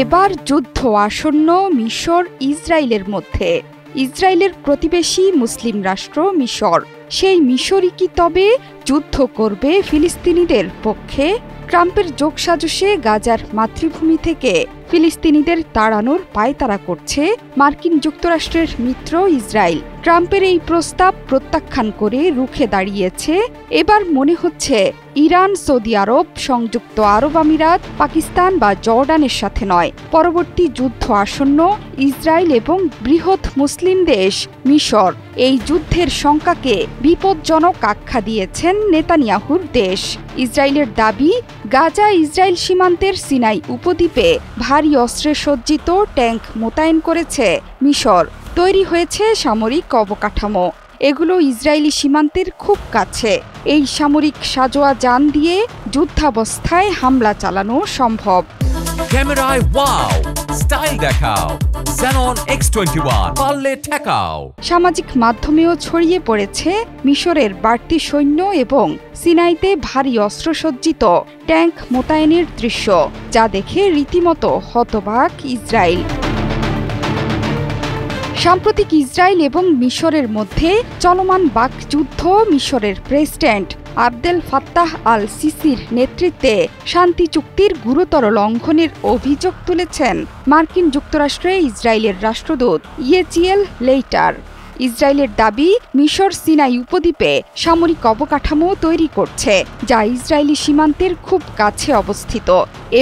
এবার যুদ্ধ আসন্ন মিশর ইসরায়েলের মধ্যে। ইসরায়েলের প্রতিবেশী মুসলিম রাষ্ট্র মিশর, সেই মিশরই কি তবে যুদ্ধ করবে ফিলিস্তিনিদের পক্ষে? ট্রাম্পের যোগসাজশে গাজার মাতৃভূমি থেকে ফিলিস্তিনিদের তাড়ানোর পায়তারা করছে মার্কিন যুক্তরাষ্ট্রের মিত্র ইসরায়েল। ট্রাম্পের এই প্রস্তাব প্রত্যাখ্যান করে রুখে দাঁড়িয়েছে এবার মনে হচ্ছে ইরান, সৌদি আরব, সংযুক্ত আরব আমিরাত, পাকিস্তান বা জর্ডানের সাথে নয়, পরবর্তী যুদ্ধ আসন্ন ইসরায়েল এবং বৃহৎ মুসলিম দেশ মিশর। এই যুদ্ধের শঙ্কাকে বিপজ্জনক আখ্যা দিয়েছেন নেতানিয়াহুর দেশ। ইসরায়েলের দাবি, গাজা ইসরায়েল সীমান্তের সিনাই উপদ্বীপে ভারী অস্ত্রে সজ্জিত ট্যাঙ্ক মোতায়েন করেছে মিশর। তৈরি হয়েছে সামরিক অবকাঠামো, এগুলো ইসরায়েলি সীমান্তের খুব কাছে। এই সামরিক সাজোয়া যান দিয়ে যুদ্ধাবস্থায় হামলা চালানো সম্ভব। ক্যামেরায় ওয়াও, স্টাইল দেখাও, Xenon X21 পারলে ঠেকাও। সামাজিক মাধ্যমেও ছড়িয়ে পড়েছে মিশরের বাড়তি সৈন্য এবং সিনাইতে ভারী অস্ত্রসজ্জিত ট্যাঙ্ক মোতায়েনের দৃশ্য, যা দেখে রীতিমতো হতবাক ইসরায়েল। সাম্প্রতিক ইসরায়েল এবং মিশরের মধ্যে চলমান বাকযুদ্ধ মিশরের প্রেসিডেন্ট আবদেল ফাত্তাহ আল সিসির নেতৃত্বে শান্তি চুক্তির গুরুতর লঙ্ঘনের অভিযোগ তুলেছেন মার্কিন যুক্তরাষ্ট্রে ইসরায়েলের রাষ্ট্রদূত ইয়েজিয়েল লেইটার। ইসরায়েলের দাবি, মিশর সিনাই উপদ্বীপে সামরিক অবকাঠামো তৈরি করছে, যা ইসরায়েলি সীমান্তের খুব কাছে অবস্থিত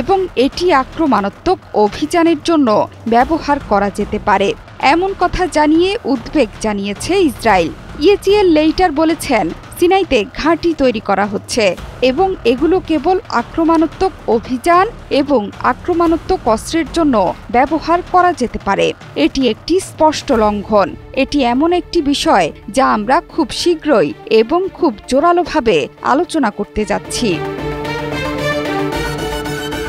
এবং এটি আক্রমণাত্মক অভিযানের জন্য ব্যবহার করা যেতে পারে, এমন কথা জানিয়ে উদ্বেগ জানিয়েছে ইসরায়েল। ইয়েজিয়েল লেইটার বলেছেন, সিনাইতে ঘাঁটি তৈরি করা হচ্ছে এবং এগুলো কেবল আক্রমণাত্মক অভিযান এবং আক্রমণাত্মক অস্ত্রের জন্য ব্যবহার করা যেতে পারে। এটি একটি স্পষ্ট লঙ্ঘন। এটি এমন একটি বিষয় যা আমরা খুব শীঘ্রই এবং খুব জোরালোভাবে আলোচনা করতে যাচ্ছি।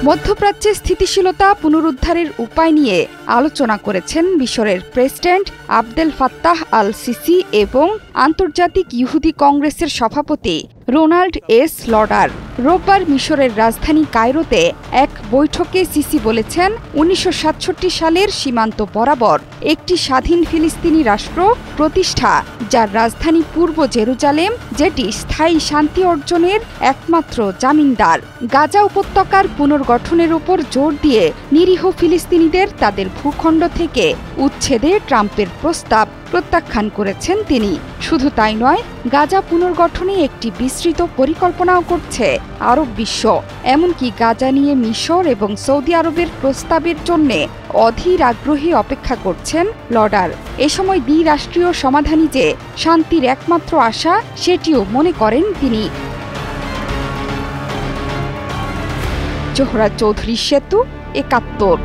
মধ্যপ্রাচ্যে স্থিতিশীলতা পুনরুদ্ধারের উপায় নিয়ে আলোচনা করেছেন মিশরের president Abdel Fattah al CC এবং আন্তর্জাতিক ইহুদি কংগ্রেসের সভাপতি রোনাল্ড এস লডার। রোববার মিশরের রাজধানী কায়রোতে এক বৈঠকে সিসি বলেছেন, 1967 সালের সীমান্ত বরাবর একটি স্বাধীন ফিলিস্তিনি রাষ্ট্র প্রতিষ্ঠা, যার রাজধানী পূর্ব জেরুজালেম, যেটি স্থায়ী শান্তি অর্জনের একমাত্র জামিনদার। গাজা উপত্যকার পুনর্গঠনের উপর জোর দিয়ে নিরীহ ফিলিস্তিনিদের তাদের ভূখণ্ড থেকে উচ্ছেদে ট্রাম্পের প্রস্তাব প্রত্যাখ্যান করেছেন তিনি। শুধু তাই নয়, গাজা পুনর্গঠনে একটি বিস্তৃত পরিকল্পনাও করছে আরব বিশ্ব। এমনকি গাজা নিয়ে মিশর এবং সৌদি আরবের প্রস্তাবের জন্য অধীর আগ্রহে অপেক্ষা করছেন লডার। এ সময় দ্বিরাষ্ট্রীয় সমাধানই যে শান্তির একমাত্র আশা, সেটিও মনে করেন তিনি। জোহরা চৌধুরী সেতু, ৭১।